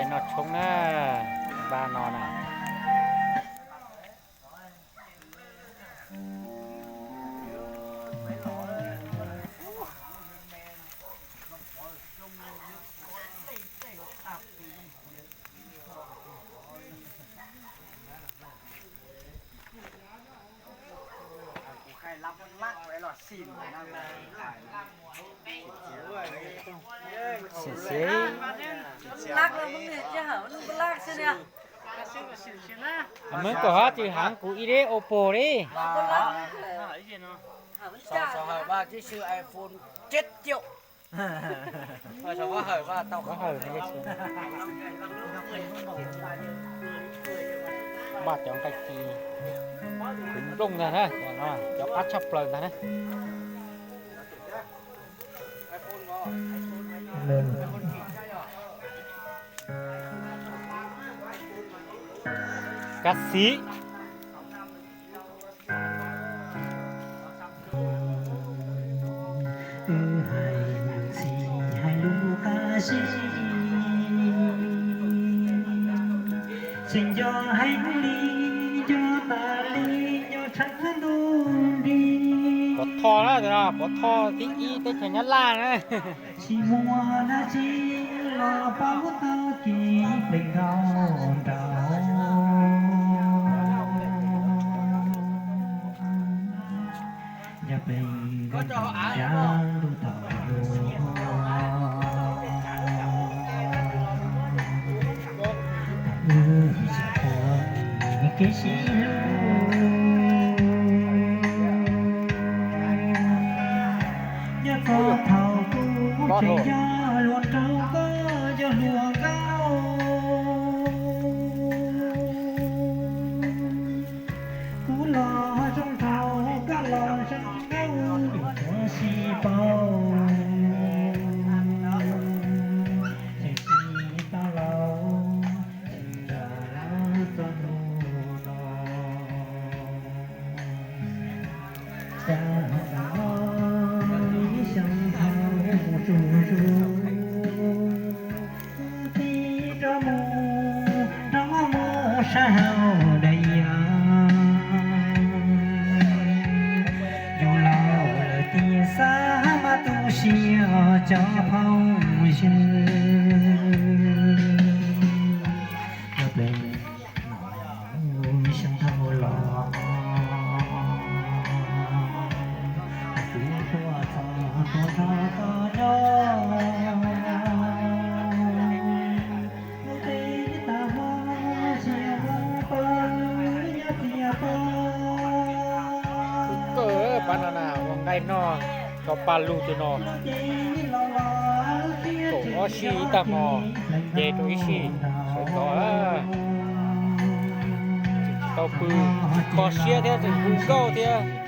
ไก่นอดชงนะบ้านนอนอ่ะใครรับมันลักไว้หลอดซิมนั่นเลยเสีย lắc làมึงเนี่ยจะหามึงก็ลากใช่ไหม เหมือนกับว่าจีหางกูอีเดโอโปดิ ก็ลากหามันจ้า sao hỏi ba chứ sư iPhone 7 triệu mà sao có hỏi ba tao ก็เหินไม่ได้เชื่อบาดจ่องไก่กีถึงรุ่งนะนะอย่างน้อยจะพัดชอบเปลืองนะ กัสซีxin cho hành lý cho ta lý cho chắc đủ đi ปวดทอแล้วจ้ะปวดทอที่อีเต้นแข่งยันล่านะ chỉ mua na chỉ lo bao tao chỉ mình đau nhà mình có cho ai không cái gì nhớ có thầu cũng chỉ nhớ luôn trâu có cho lùa cao cú lo trong thầu cá lo trong ngâu có xì bao chỉ xì tao lâu chỉ ra cho sao đây dù lao là tia xa mà tu xia cho phong sinh cho bên sông thâu lò banana วังไก่นอกับปลาลูจูนอโตอชีตามอเจโตอิชิสวยต่อเต้าปือคอเชียเท่าถึงกูเก้าเท่า